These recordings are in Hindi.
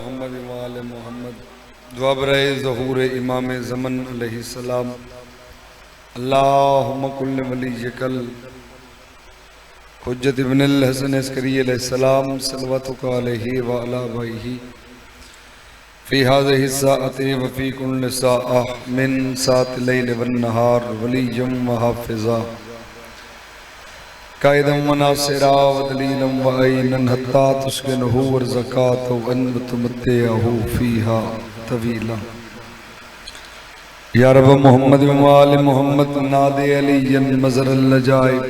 मोहम्मद व आले मोहम्मद दुआ बरए ज़हूर इमाम ज़मन अलैहिस्सलाम। अल्लाहुम्मा कुल्ल वलियकल हुज्जत इब्नुल हसन अस्करी अलैहिस्सलाम सल्लल्लाहु अलैहि व अला आलिहि फ़ी हाज़िहि साअति व फ़ी कुल्लि साअह मिन साअतिल लैल वन नहार वलिय्यम व हाफ़िज़ा कायदम व नासिरा व दलीलम व ऐनन हत्ता तुस्किनुहु व ज़कात व अन तुमत्तिअहु फ़ीहा तवीला। या रब मोहम्मद व आले मोहम्मद नादे अलियन मज़रल लजाइब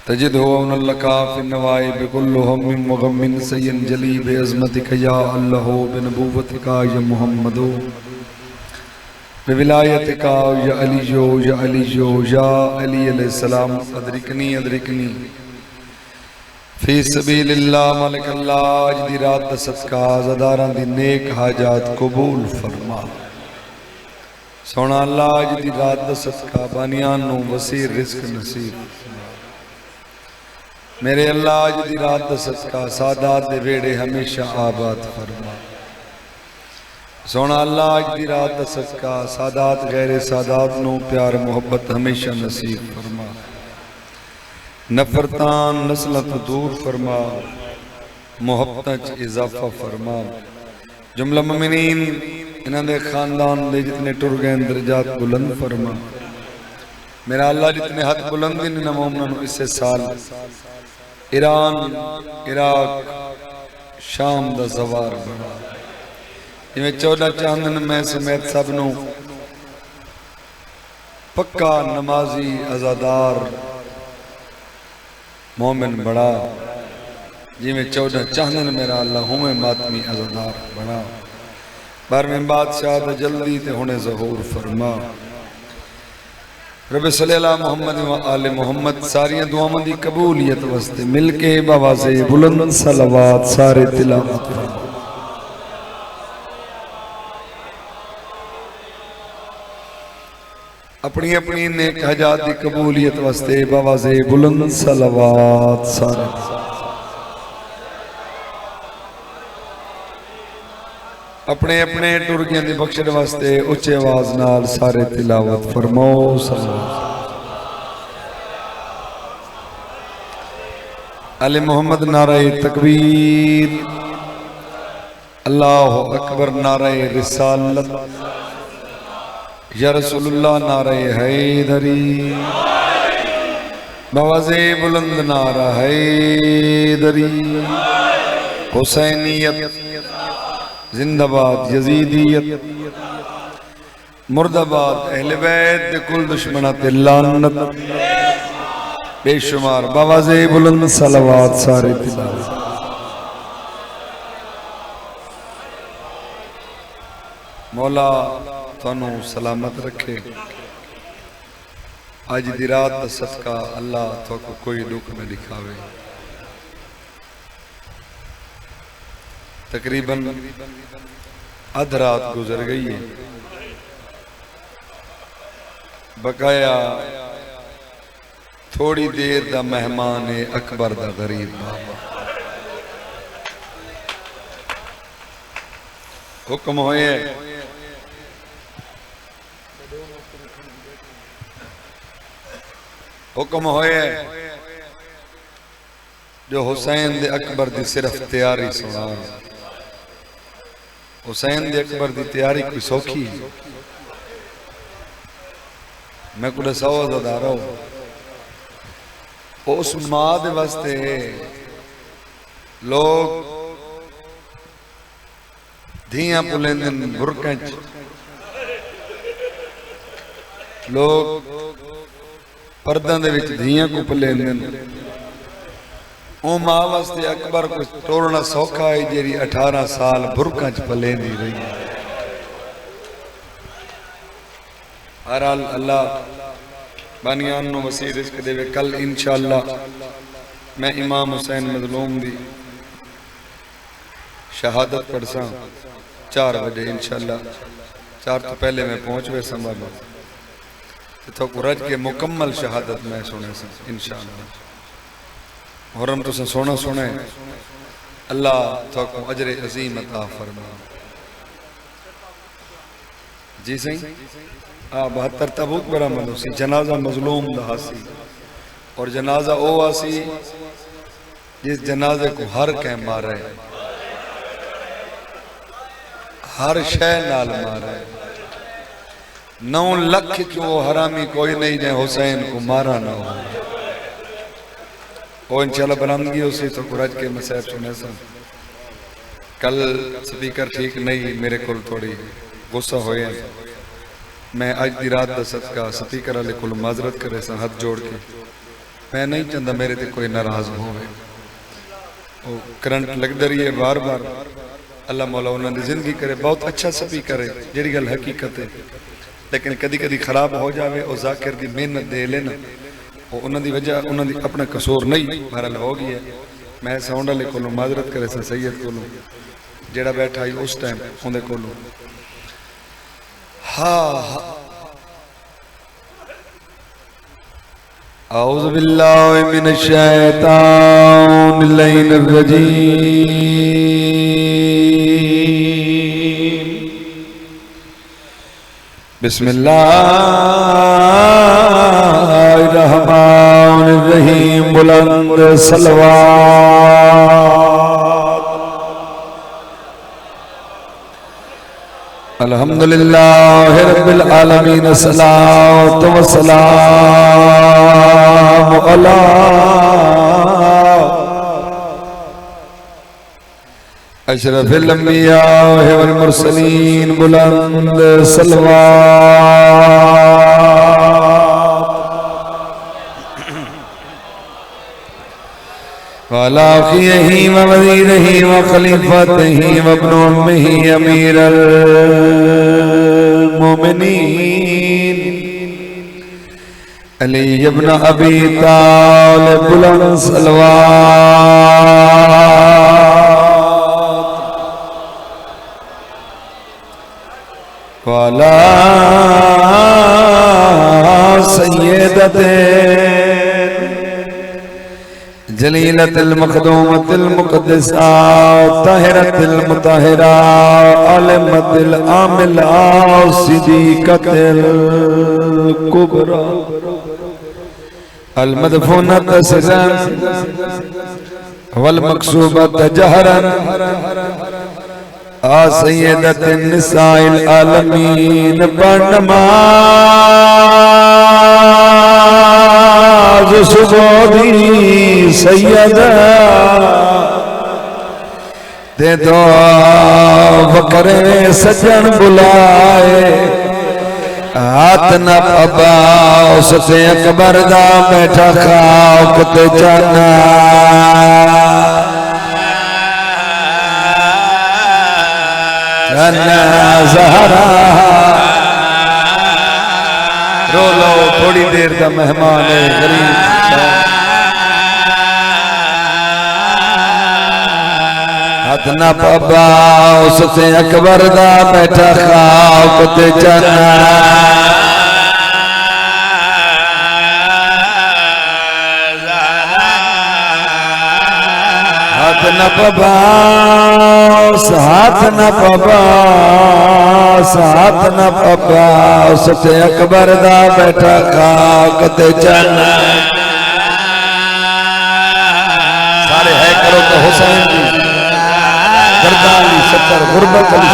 तजिदहु अव्नल काफ़िन नवाइब कुल्लु हम्मिन व गम्मिन सय्यन जली बिअज़मतिका या अल्लाह बिनबुव्वतिका या मुहम्मदो बिविलायतिका या अली अलैहिस्सलाम अदरिकनी अदरिकनी फी सबीलिल्लाह मलकल्लाह। अज दी रात दा सदका अज़ादारां दी नेक हाजात कबूल फरमा। सोना अल्लाह अज दी रात दा सदका बानियान नूं वसी रिज़्क नसीब। मेरे अल्लाह अज दी रात दा सदका सादात दे वेड़े हमेशा आबाद फरमा। सोना अल्लाह अज दी रात दा सदका सादात गैर सादात नूं प्यार मोहब्बत हमेशा नसीब फरमा। नफरतां नस्लां तो दूर फरमा, मोहब्बतां च इजाफा फरमा। जुमला मुमिनीन इन्हां दे खानदान दे जितने टुर गए दर्जात बुलंद फरमा। मेरा अल्लाह जितने हथ बुलंद इन मोमिनां नूं इसे साल ईरान इराक शाम दा ज़वार बना। जिवें 14 चांदन मैं समेत सब नूं पक्का नमाजी अज़ादार मोमिन बड़ा। जिमें 14 चांदन मेरा अल्लाह हुए मातमी अज़ादार बड़ा। बारहवें बादशाह दा जल्दी ते हुणे ज़हूर फरमा। रब सल्ले अला मोहम्मद व आले मोहम्मद सारियां दुआवां दी कबूलियत वास्ते मिलके बावाज़े बुलंद सलावत सारे तिलावत फरमा। अपनी अपनी नेक हजात की कबूलियत वास्ते बावाज़े बुलंद सलावत सारे। अपने अपने टुरगियां दी बख्शण वास्ते उच्चे आवाज नाल सारे तिलावत फरमाओ सल्लल्लाहु अले मोहम्मद। नारे तकबीर, अल्लाह अकबर, नारे रिसालत, या रसूलुल्लाह, नारे हैदरी, बावाज़े बुलंद नारा हैदरी। हुसैनियत जिंदाबाद, यजीदियत मुर्दाबाद, अहले बैत कुल दुश्मना ते लानत बेशुमार। बावाज़े बुलंद सलावत सारे तिलावत। मौला थानू सलामत रखे। अज दी रात दा सदका अल्लाह तो कोई दुख न दिखावे। तकरीबन अध रात गुजर गई है। बकाया थोड़ी देर दा मेहमान है अकबर दा गरीब बाबा। हुक्म होए हुक्म होए जो हुसैन दे अकबर दी सिर्फ तैयारी सुना। हुसैन दे अकबर दी तैयारी कोई सौखी? मैं कुछ सौ ज़दारो उस मां दे वास्ते लोग धियां पुलेंदन बुरकें च, लोग पर्दां दे विच धियां को पुलेंदन। ओ मां वास्ते अकबर को तोड़ना सौखा है जेरी 18 साल बुरकां च पलेंदी रही। हरहाल अल्लाह बानियान नूं वसी रिज़्क देवे। कल इंशाअल्लाह मैं इमाम हुसैन मज़लूम दी शहादत पढ़सा 4 बजे इंशाअल्लाह। 4 तो पहले मैं पहुँच वे संभालो तो रज के मुकम्मल शहादत मैं सुने इंशाअल्लाह। और हम तुसें सोना सुने अल्लाह थोको अजरे अजीम अता फरमा। जी सही। 72 तबूक बरामद होसी, जनाजा मजलूम दा हासी, और जनाजा ओ आसी जिस जनाजे को हर कै मारे, हर शय नाल मारे। 9 लाख चो हरामी कोई नहीं जे हुसैन को मारा ना हो। वो इंशाल्लाह बरामदगी उसी तो कुराज के मसैब सुने सन। कल स्पीकर ठीक नहीं, मेरे को थोड़ी गुस्सा होए। मैं अज दी रात दा सदका स्पीकर वाले को माजरत करे सा हाथ जोड़ के। मैं नहीं चाहता मेरे ते कोई नाराज होवे। वो करंट लगता रही है बार बार। अल्लाह मौला उन्होंने जिंदगी करे, बहुत अच्छा स्पीकर है, जी गल हकीकत है। लेकिन कदी कदी खराब हो जाए और जाकिर की मेहनत दे लेना, वो उन्होंने वजह उन्होंने अपना कसूर नहीं, बहरहाल हो गई है। मैं साउंड वाले को माजरत करे सा सैयद को जेड़ा बैठा ही उस टाइम उन्हें को। हाँ औज़ु बिल्लाहि मिनश शैतानिर रजीम। बिस्मिल्लाहिर्रहमानिर्रहीम। बुलंद सलवात। अल्हम्दुलिल्लाहि रब्बिल आलमीन। सलातो व सलाम अला अशरफिल अंबिया वल मुरसलीन। बुलंद सलवात वाला आखिही व वज़ीरही व खलीफतही व इब्नु अम्मिही अमीरुल मोमिनीन अली इब्न अबी तालिब। बुलंद सलवात वाला सय्यदते जलीलतिल मखदूमतिल मुक़द्दसा ताहिरतिल मुताहिरा आलिमतिल आमिला सिद्दीक़तिल कुबरा अल मदफूनत सिरन वल मकसूबत जहरन आ सय्यदतिन निसाइल आलमीन। नमाज सुबोदी सैयदा दे दो बकरे सजन बुलाए। हाथ न पबा उससे अकबर दा बैठा खाक ते जाना। ज़हरा रो लो, थोड़ी देर का मेहमान है गरीब। हाथ न पबा उससे अकबर दा बैठा खाक ते जाना। हाथ न पबा हाथ न पबा हाथ न पबा उससे अकबर दा बैठा खाक ते जाना। सारे है करो तो हुसैन जी गर्दाली 70 गुरबत अली 70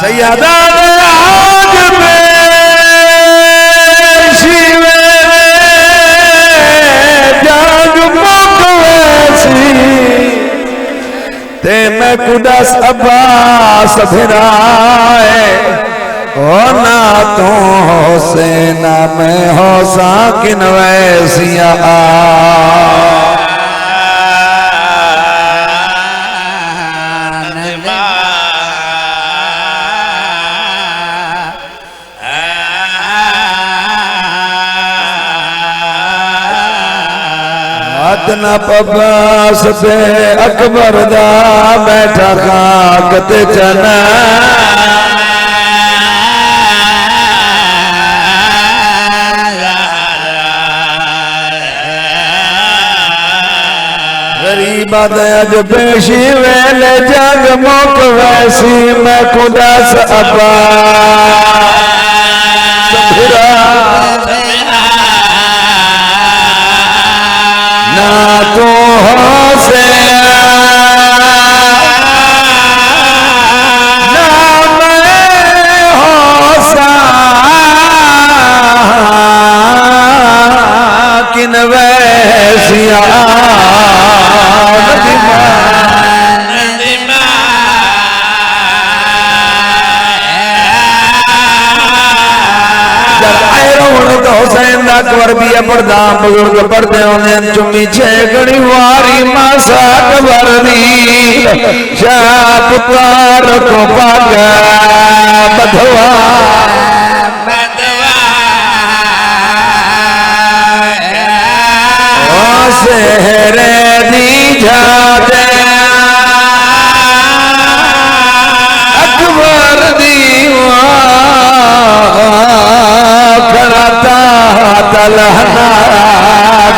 सैयदा ते मैं कुदस अब्बास फिराए ओ ना तो हुसैन मैं हो साकिन वैसिया न पबास से अकबर दा बैठा खाक ते चना। बद अज पेशी वेले जग मुक वैसी मैं खुदास अबा ना तो हो से ना मैं हो सा किन वैसिया हुसैन दा अकबर भी प्रधान बुजुर्ग पढ़ते होंगे चुमी छे गणी वारी मासा अकबर दी शाह पुकार को पागा बधवा शहरे दी जाते अकबर दी तलहना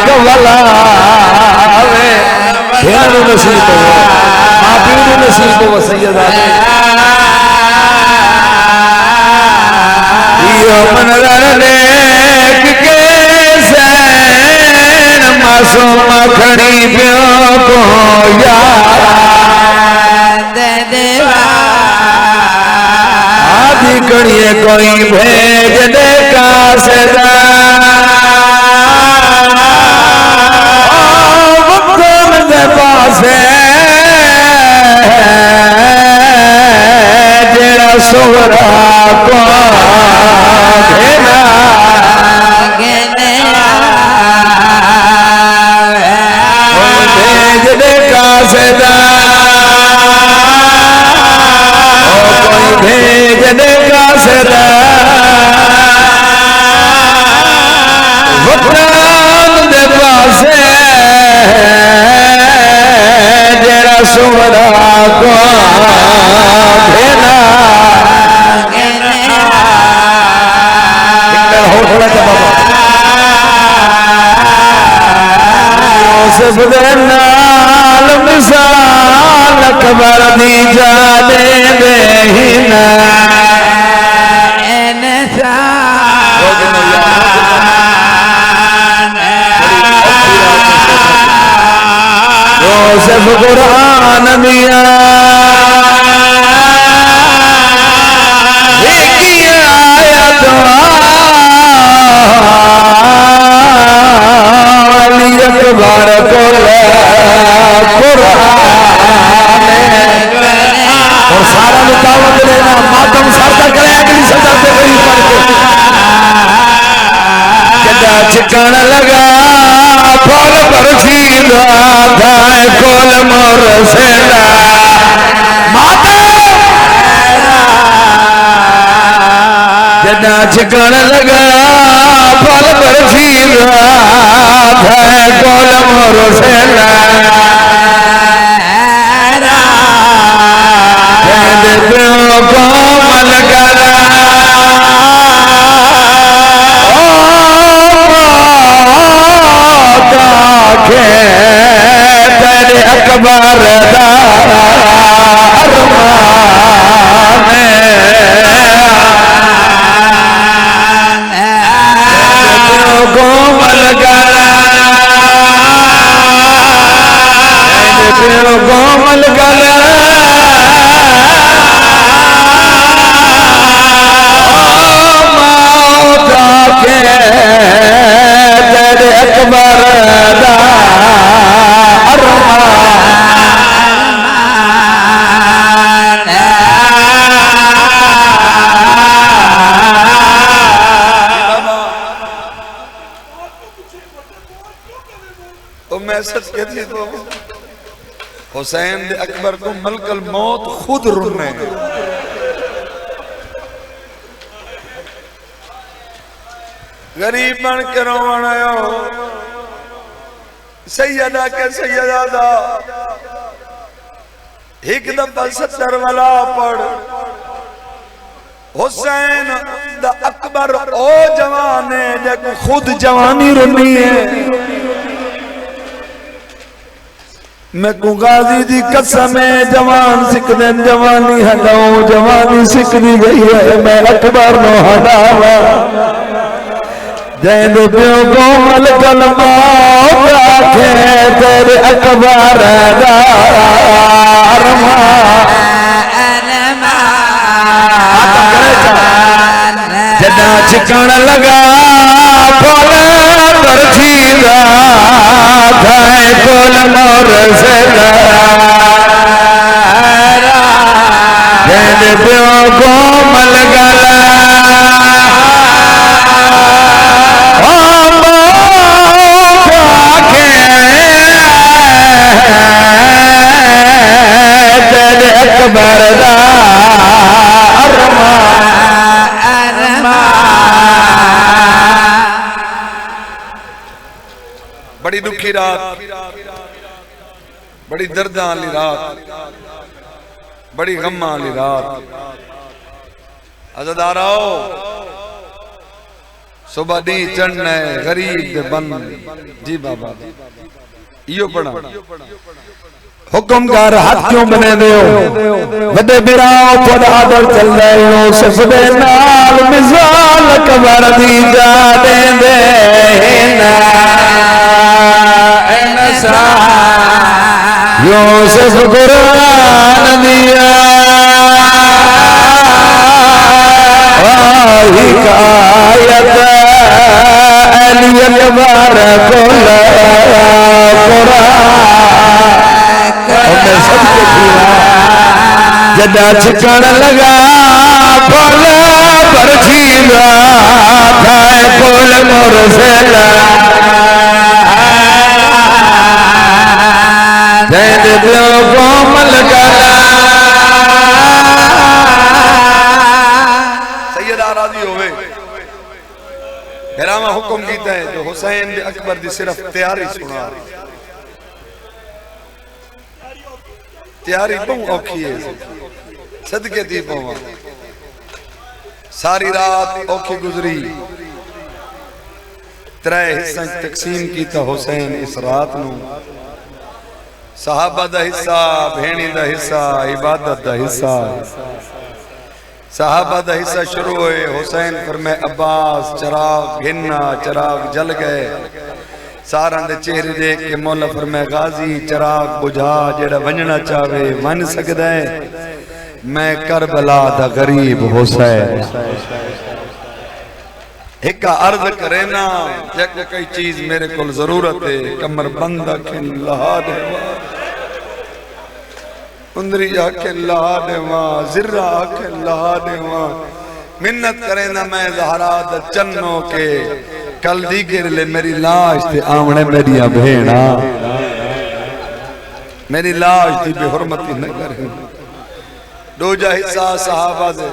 कवला ध्यान नसीब हो माफी नसीब हो सैयदा यो मनर नेक के सैन मासूम खड़ी पियो को याद देवा आदि कड़िए कोई भेज दे का सदा जेड़ा सोहरा को भेज दे का सदा कोई भेज दे का सदा वतन दे पासे जेड़ा सोहरा को नाल मिसाल अकबर दी जाने देना रोज़ कुरान दिया अकबर को और सारा मुतावत लेना मातम सारदा करे अगली सजा पे गई जदा ठिकान लगा फल बरसीदा धाय कोल मोर सेला माता जदा ठिकान लगा फल बरसीदा धाय कोल मोर सेला अकबर गोमल गला गोमल गला अकबर तो हुसैन दे अकबर को मलकल मौत खुद रुने गरीब बन के रोवण आयो सैयदा के सैयदा दा एक दफा 70 वाला पढ़ हुसैन दा अकबर ओ जवान है जब खुद जवानी रुनी है मैं को गाजी जी कसम जवान सिकदे जवानी हटाऊं जवानी सिकदी गई है मैं अकबर नो हटावा जैन प्यो कोमल कलमा आखे तेरे अकबर दा अरमा जदा छिकण लगा फल बरसीदा थाए कोल मोर से जैन प्यो कोमल गला अकबर दा अरमा अरमा बड़ी दुखी रात बड़ी दर्दां वाली रात बड़ी गम्मां वाली रात अज़दारो सुबह दी चढ़ना है गरीब दे बंद जी बाबा इयो पढ़ा हुक्म कर हाथ क्यों बने दियो वडे बिराओ खुद आदर चल रहे हो सफदे नाल मिसाल अकबर दी जा दे दे ना नसा यूसुफ कुरान दिया हिकायत अली अकबर कोला जदा छिकण लगा फल बरसीदा थाए कोल मोर से जैन प्यो कोमल गला सैयदा राजी होवे हिरामा हुक्म कीता है जो हुसैन दे अकबर दी सिर्फ तैयारी सुना तैयारी बहु औखी है सदके दी पवा सारी रात औखी गुजरी त्रै हिस्सा तकसीम कीता हुसैन इस रात नु सहाबा दा हिस्सा भेणी दा हिस्सा इबादत दा हिस्सा सहाबा दा हिस्सा शुरू होए हुसैन फरमाए अब्बास चराग गिनना चराग जल गए सारा दे चेहरे देख के मौला फरमाए गाजी चराग बुझा जेड़ा वंजना चाहे वन सकदा है मैं करबला दा गरीब हुसैन एक अर्ज करे ना जग कोई चीज मेरे को जरूरत है कमर बंद अखिन लहा देवा उंदरी आखे लहा देवा जिर्रा आखे लहा देवा मिन्नत करे ना मैं ज़हरा दा चन्नो के कल दी गिर ले मेरी लाश ते आमने मेरिया भेणा मेरी लाश दी बेहुरमती न करे दूजा हिस्सा सहाबा दे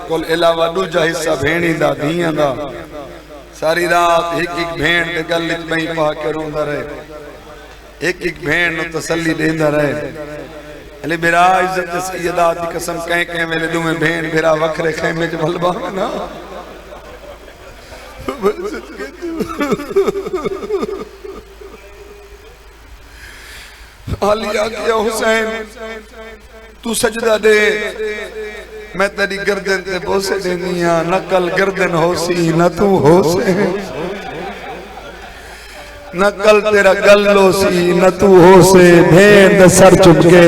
कोल अलावा दूजा हिस्सा भेणी दा धीयां दा सारी रात एक एक भेण दे गल विच बई पा के रोंदा रहे एक एक भेण नु तसल्ली देंदा रहे अली बिरा इज्जत सैयदा दी कसम कह के मेरे दुमे भेण बिरा वखरे खेमे च भलबा ना आलिया किया हुसैन तू सजदा दे मैं तेरी गर्दन ते बोसे देनिया न कल गर्दन होसी न तू होसे न कल तेरा गल्लो सी न तू होसे भेंद सर चुम के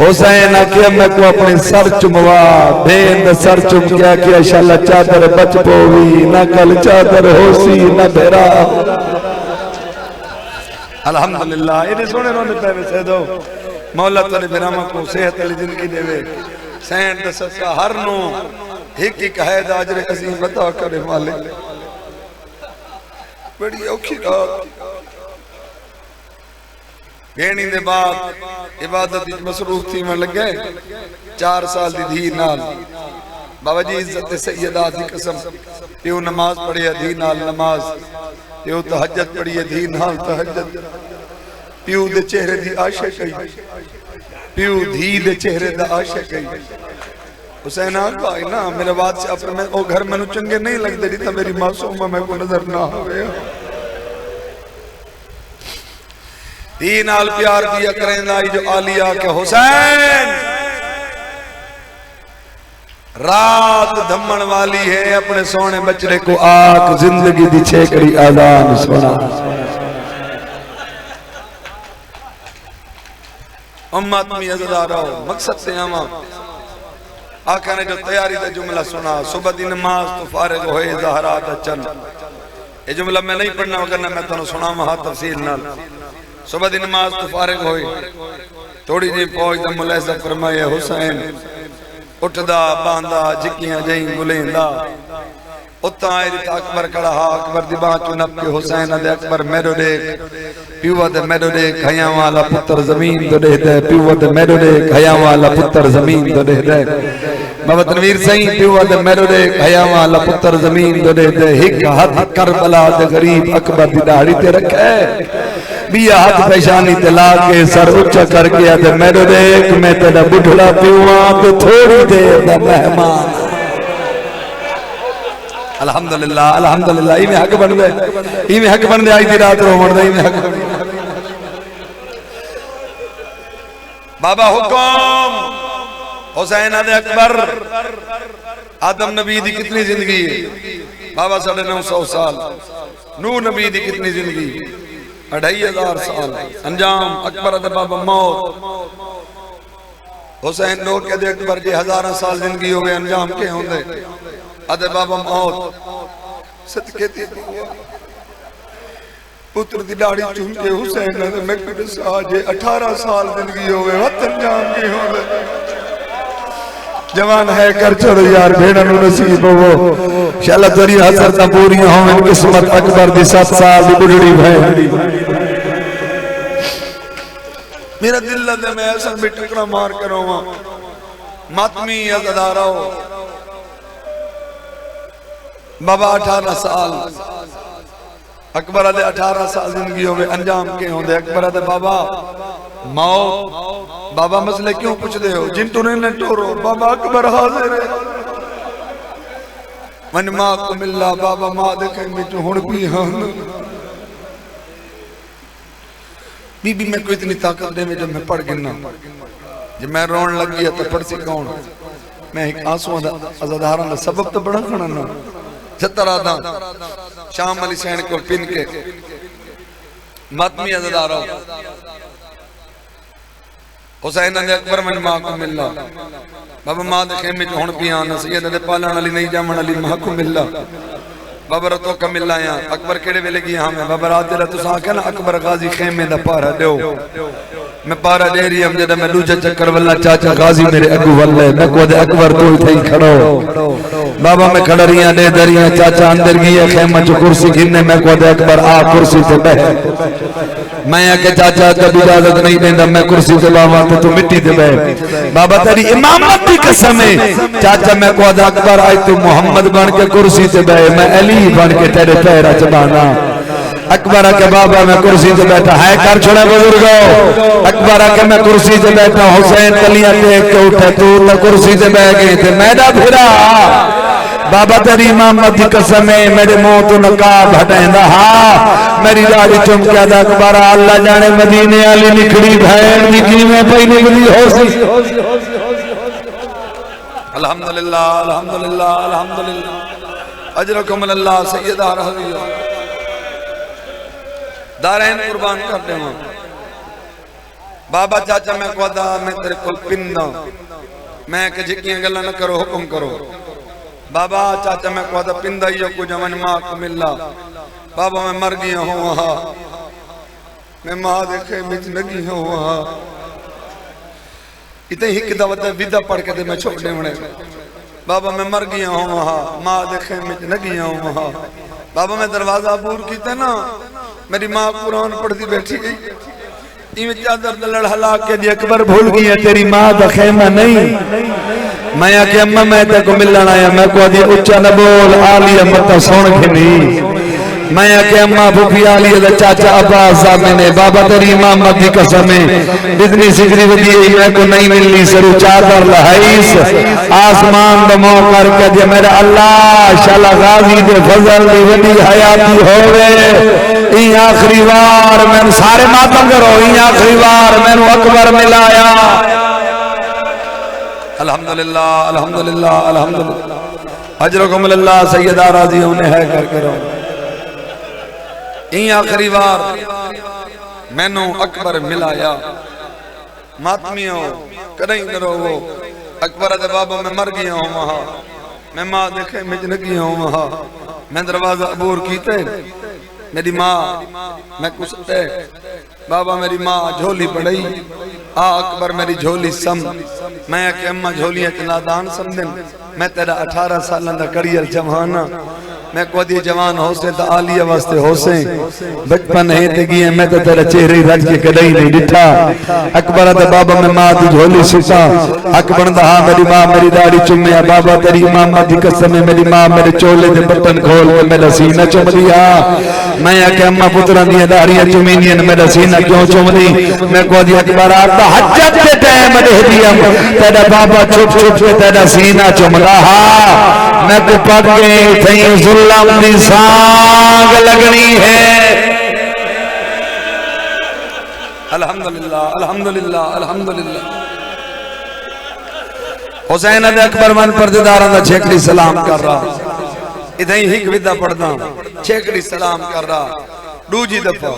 हुसैन आखिया मैं को अपने सर चुमवा भेंद सर चुम के आखिया शाला चादर बच पोवी न कल चादर होसी न बेरा अल्हम्दुलिल्लाह इने सोने रोने पे वैसे दो मौला तेरे बिरामा को सेहत वाली जिंदगी देवे सैन दा सदका हर नो एक एक हैद अजर अजीम अता करे मालिक बड़ी औखी रात भेणी दे बाद इबादत विच मसरूफ थी मैं लगे 4 साल दी धी नाल बाबा जी इज्जत सैयदा दी कसम प्यो नमाज पढ़े धी नाल नमाज प्यो तहज्जुद पढ़ी धी नाल तहज्जुद प्यो दे चेहरे दी आशिक प्यो धी दे चेहरे दा आशिक हुसैन आका ना मेरे बात से अपने में ओ घर मैनू चंगे नहीं लगते जितना मेरी मासूमा मैं को नजर ना आवे धी नाल प्यार दिया करेंदा जो आलिया के हुसैन रात धमन वाली है अपने सोने बचड़े को आक जिंदगी दी छेकड़ी आजान सुना। उम्मत में अज़दारो मकसद से आवा आका ने जो तैयारी का जुमला सुना सुबह दी नमाज तो फारिग होए ज़हरा दा चंद ये जुमला मैं नहीं पढ़ना वरना मैं तुहानू सुनावा तफसील नाल। सुबह दी नमाज तो फारिग होए थोड़ी जी फौज दा मुलाहिजा फरमाया हुसैन उठदा बांदा जिकियां जई गुलेंदा उता अकबर कड़ा हा अकबर दी बात चुन के हुसैन दे अकबर मेरो देख पीवा दे मेरो देख हया वाला पुत्र जमीन तो दे दे पीवा दे मेरो देख हया वाला पुत्र जमीन तो दे दे बाबा तनवीर सही पीवा दे मेरो देख हया वाला पुत्र जमीन तो दे दे हिक हाथ करबला दे गरीब अकबर दी दाढ़ी ते रखे बिया हाथ पेशानी ते ला के सर ऊंचा करके आदे मेरो देख मैं तेरा बुढ़ड़ा पीवा तो थोड़ी देर दा मेहमान। अल्हम्दुलिल्लाह अल्हम्दुलिल्लाह इमे हक बन दे आज दी रात रो बन दे इमे हक बन बाबा हुक्म हुसैन दे अकबर आदम नबी दी कितनी जिंदगी है बाबा 950 साल नूह नबी दी कितनी जिंदगी 2500 साल अंजाम अकबर दे बाबा मौत हुसैन नो के दे अकबर जी 1000 साल जिंदगी हो गए अंजाम के होंदे अदे बाबा मौत सदके दी पुत्र दी दाढ़ी चूम के हुसैन ने मैं कुछ साज 18 साल जिंदगी हो गए वतन जाम के होंदे जवान है कर चलो यार भेड़ा नु नसीब हो शाला तेरी हसरत पूरी होवे किस्मत अकबर दी 7 साल दी बुढ़ड़ी भैन मेरा दिल लदे मैं ऐसा भी टुकड़ा मार के रोवा मातमी अज़दारो बाबा 18 साल अकबर दे 18 साल जिंदगी होवे अंजाम के होंदे अकबर दे बाबा मौत बाबा मसले क्यों पूछदे हो जिन तूने न टोरो बाबा अकबर हाजिर है मन मां को मिला बाबा मां देखे में हुन भी हां बीबी मैं कोई इतनी ताकत दे में जब मैं पढ़ गिना जब मैं रोन लग गया तो पढ़ सी कौन मैं एक आंसुओं दा अज़दारां दा सबब तो बड़ा खणा ना जतरा दा शाम अली सैन को पिन के मातमी अज़दारो हुसैन ने अकबर मन मां को मिला बाबा मां दे खेमे च हुन पिया न सैयद दे पालन वाली नहीं जामन वाली मां को मिला बाबा रतो का मिला या अकबर केड़े वेले गया मैं बाबा रात दे तुसा के ना अकबर गाजी खेमे दा पारा दो मैं पारा दे रही हम जदा मैं दूजा चक्कर वाला चाचा गाजी मेरे अगू वल्ले मैं को दे अकबर तो थे खड़ो बाबा मैं खड़ा रिया दे दरिया चाचा अंदर गया खेमा च कुर्सी गिनने मैं को दे अकबर आ कुर्सी पे बैठ मैं के चाचा कभी इजाजत नहीं देंदा मैं कुर्सी पे बाबा तो तू मिट्टी पे बैठ बाबा तेरी इमामत की कसम है चाचा मैं को दे अकबर आज तू मोहम्मद बन के कुर्सी पे बैठ मैं अली बन के तेरे पैरा चबाना अकबर के बाबा मैं कुर्सी पे बैठा है कर छोड़ा बुजुर्गो अकबर के मैं कुर्सी पे बैठा हुसैन कलियां देख के उठे तू तो कुर्सी पे बैठ गए थे मैदा फिरा बाबा तेरी इमामत की कसम है मेरे मुंह तो नकाब हटांदा हां मेरी दाढ़ी चमका दा अकबर अल्लाह जाने मदीने वाली निखड़ी बहन दी किवें पई निकली होसी अल्हम्दुलिल्लाह अल्हम्दुलिल्लाह अल्हम्दुलिल्लाह अजरकुम अल्लाह सैयदा रहलिया दारैन कुर्बान कर देवा बाबा चाचा मैं कहदा मैं तेरे कोल पिंदा मैं के जिकियां गल्लां न करो हुक्म करो बाबा चाचा मैं कहदा पिंदा ही को जमन मां को मिला बाबा मैं मर गया हूं वहां मैं मां देखे मिच लगी हूं वहां इते हिक दवत विदा पढ़ के मैं छोड़ देवणे बाबा मैं मर गया हूं वहां मां देखे मिच लगी हूं वहां बाबा मैं दरवाजा बूर कीता ना मेरी मां कुरान पढ़ती बैठी गई इवें चादर दलड़ हला के दी अकबर भूल गई है तेरी मां दा खेमा नहीं मैं आके अम्मा मैं ते को मिलण आया मैं को दी उच्चा न बोल आलिया मत सुन खनी मैं आके अम्मा फूफी आली दा चाचा अब्बास साहब ने बाबा तेरी इमामत की कसम है इतनी सिगरी वदी मैं को नहीं मिलनी सरू चादर लहाइस आसमान दा मौ करके दे मेरा अल्लाह शाला गाजी दे फजल दी वडी हयाती होवे ई आखिरी बार मैं सारे मातम करो ई आखिरी बार मैनू अकबर मिलाया अल्हम्दुलिल्लाह अल्हम्दुलिल्लाह अल्हम्दुलिल्लाह अजरकुम अल्लाह सैयदा राजी होने है कर करो ई आखिरी बार मैनू अकबर मिलाया मातमियों कदई न रोवो अकबर दे बाबा मैं मर गया हूं वहां मैं मां देखे मिज लगी हूं वहां मैं दरवाजा अबूर कीते मेरी मां मैं कुछ बाबा मेरी मां झोली पड़ई आ अकबर मेरी झोली सम मैं के अम्मा झोलियां च नादान समझन मैं तेरा 18 साल दा कड़ियल जवाना मैं कोदी जवान होसे तो आलिया वास्ते होसे बचपन है ते गिए मैं तो तेरा चेहरे रज के कदई नहीं दिठा अकबर दे बाबा मैं मां दी झोली सुता अकबर दा हां मेरी मां मेरी दाढ़ी चुम्या बाबा तेरी मामा दी कसम है मेरी मां मेरे चोले दे बटन खोल के मेरा सीना चुम दिया मैं आके अम्मा पुत्रा दी दाढ़ियां चुमीनी ने मेरा सीना क्यों चुम दी मैं कोदी अकबर आता हजत के टाइम दे दिया तेरा बाबा छुप छुप के तेरा सीना चुमदा हा मैं को पग के थई जुल्म दी सांग लगनी है अल्हम्दुलिल्लाह अल्हम्दुलिल्लाह अल्हम्दुलिल्लाह हुसैन अद अकबर मन पर्देदारां दा छेकड़ी सलाम कर रहा इधर ही विदा पढ़दा छेकड़ी सलाम कर रहा दूजी दफा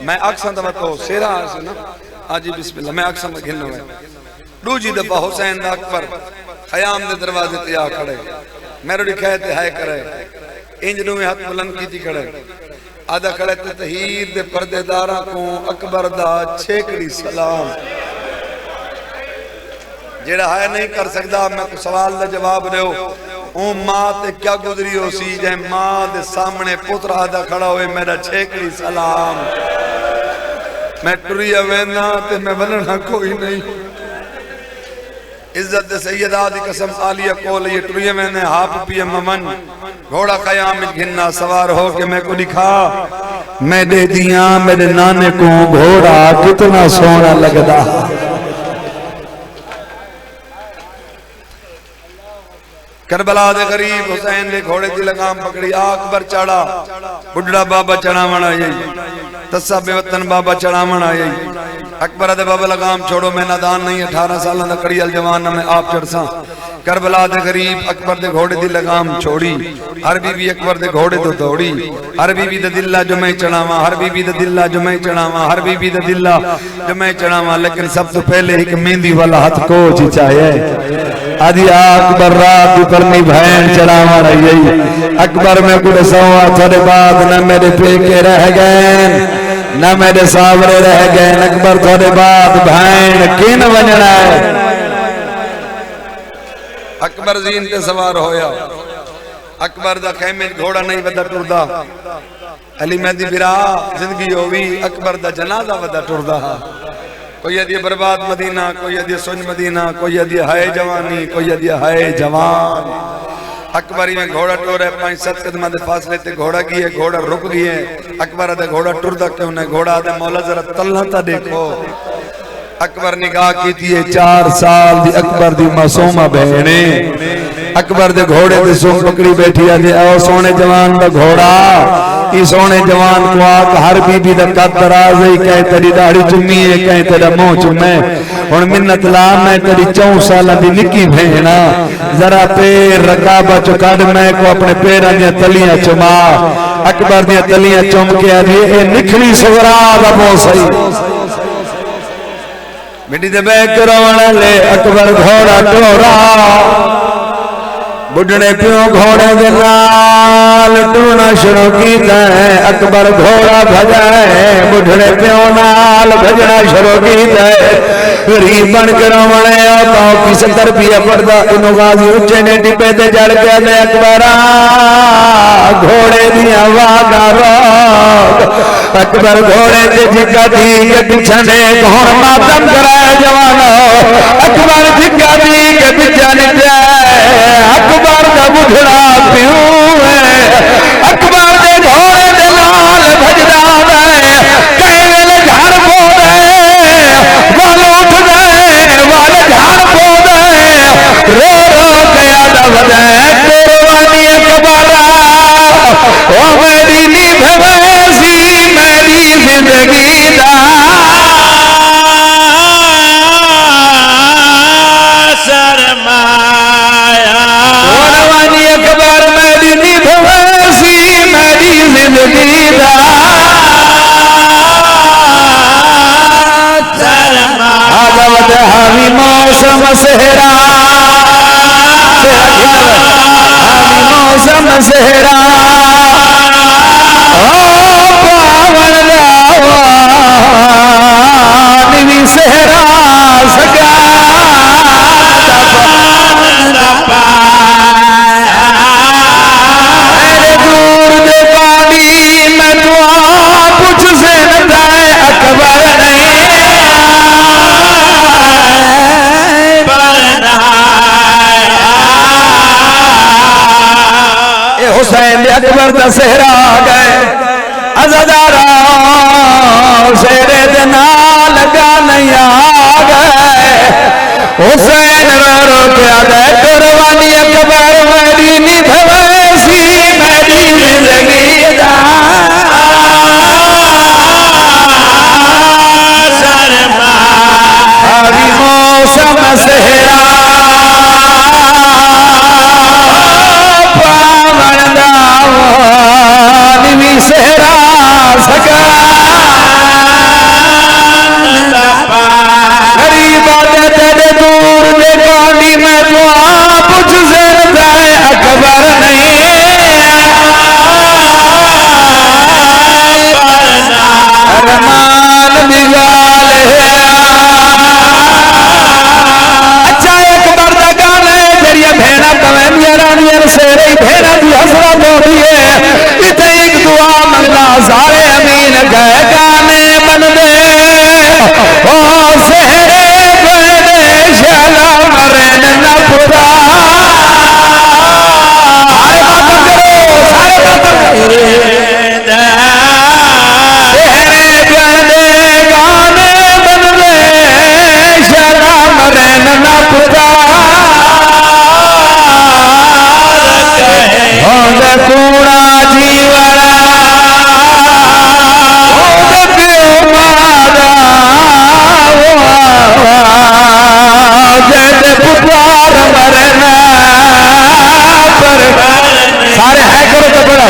मैं अक्सर दफा तो सेरा है ना आज बिस्मिल्लाह मैं अक्सर में घिनो है दूजी दफा हुसैन दा अकबर खयाम दे दरवाजे ते आ खड़े मेरे दिखाए ते हाय करे इंज नु हाथ बुलंद कीती खड़े आधा खड़े ते तहीर दे पर्देदारां को अकबर दा छेकड़ी सलाम जेड़ा है नहीं कर सकदा मैं को सवाल दा जवाब देओ ओ मां ते क्या गुजरी हो सी जे मां दे सामने पुत्र आधा खड़ा होए मेरा छेकड़ी सलाम मैं टुरिया वेना ते मैं बनना कोई नहीं इज्जत सैयदा दी कसम आलिया कोल ये टुरिया मैंने हाफ पिए ममन घोड़ा कयाम घिन्ना सवार हो के मैं को दिखा मैं दे दिया मेरे नाने को घोड़ा कितना सोना लगदा करबला दे गरीब हुसैन ने घोड़े की लगाम पकड़ी अकबर चढ़ा बुढ़ा बाबा चढ़ावण आई तस्सा बेवतन बाबा चढ़ावण आई अकबर दे बाबा लगाम छोड़ो मैं नादान नहीं 18 साल दा कड़ियल जवान में आप चढ़सा करबला दे गरीब अकबर दे घोड़े दी लगाम छोड़ी हर बीबी अकबर दे घोड़े तो दौड़ी हर बीबी दे दिल्ला जो मैं चढ़ावा हर बीबी दे दिल्ला जो मैं चढ़ावा हर बीबी दे दिल्ला जो मैं चढ़ावा लेकिन सब तो पहले एक मेहंदी वाला हाथ को चिचाए आदि अकबर रात परनी भैन चढ़ावा रही अकबर में कुछ सवा थोड़े बाद न मेरे पेके रह गए न मेरे सावरे रह गए अकबर थोड़े बाद भैन किन बनना है अकबर जीन ते सवार होया अकबर दा खेमे घोड़ा नहीं वदा टुरदा अली मेहदी बिरा जिंदगी होवी अकबर दा जनाजा वदा टुरदा कोई अदी बर्बाद मदीना कोई अदी सुन मदीना कोई अदी हाय जवानी कोई अदी हाय जवान अकबरी में घोड़ा टोरे 5-7 कदम दे फासले ते घोड़ा गई घोड़ा रुक गई अकबर दे घोड़ा टुरदा क्यों ने घोड़ा दे मौला जरा तलना ता देखो अकबर निगाह की थी 4 साल दी अकबर दी मासूमा बहने अकबर दे घोड़े दे सूंघ पकड़ी बैठी है ओ सोने जवान दा घोड़ा ई सोने जवान को आक हर बीबी दा कद दराज है कहे तेरी दाढ़ी चुम्मी है कहे तेरा मुंह चुमे हुन मिन्नत ला मैं तेरी 4 साल दी निक्की बहना जरा पैर रकाबा चो कड मैं को अपने पैरां दी तलियां चुमा अकबर दी तलियां चुम के आदी ए निखड़ी सुगरा दा बो सही मिट्टी दे बैक रोण ले अकबर घोड़ा टोरा बुढ़ने प्यों घोड़े दे नाल टूरना शुरू कीता है अकबर घोड़ा भजाए बुढ़ने प्यों नाल भजना शुरू कीता है गरीब बन कर रोवणे तो की 70 रुपया पड़दा इनो गाजी उच्चे ने डिब्बे ते चढ़ के दे अकबर घोड़े दिया वागा रोक अकबर घोड़े ते जिका दी के पिछने घोड़ मातम कराए जवानो अकबर जिका दी के पिछने अकबर दा बुढ़ड़ा प्यों है अकबर दे घोड़े दे हावी मौसम सेहरा हावी मौसम सेहरा पावन निवी सेहरा सका दूर दे पानी मैं दुआ कुछ से न जाए अकबर नहीं हुसैन अकबर का सेहरा गए अज़ादारा शेरे जना लगा नहीं आ गए हुसैन रो के आ गए कुर्बानी अकबर मेरी निभवैसी मेरी जिंदगी हावी मौसम सेहरा सेहरा सका गरीब तेरे दूर दे गानी में दुआ कुछ से जाए अकबर नहीं अरमान निगाल अच्छा एक मर्द गाने जरिए भेड़ा कवैनिया रानियर शेरे भेड़ा दी हसरा बोली है दुआ मंगला सारे अमीन गए गाने बन दे ओ सेहरे बने शाला मरन न खुदा सारे बात करो सारे बात सेहरे बने गाने बन दे शाला मरन न खुदा कूड़ा जीवन सारे है करो तो बड़ा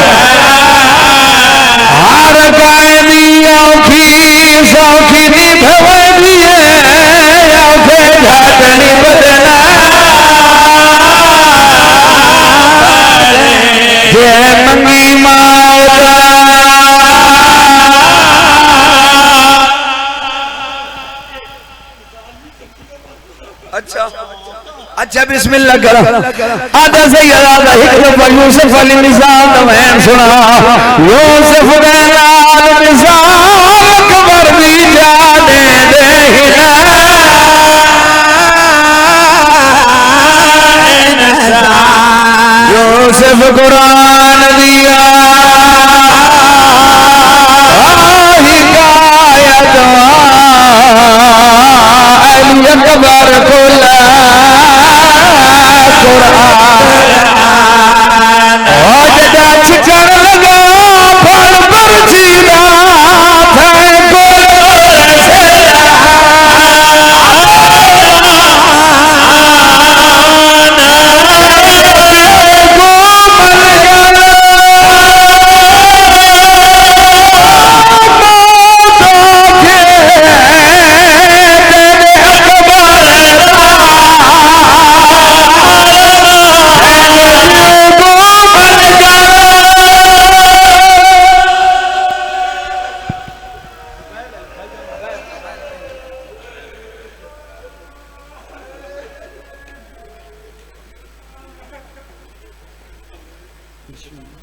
हार गायनी औखी सौखी निभवनी है औखे घाटनी बदना जय मंगी माता अच्छा अच्छा बिस्मिल्लाह करो आधा से याद हिकमत यूसुफ अली निजाम मैं सुना यूसुफ दे नाल निजाम अकबर दी जाने दे हिला यूसुफ कुरान दिया हिकायत अली अकबर कुला चिकन लगा फल पर जीना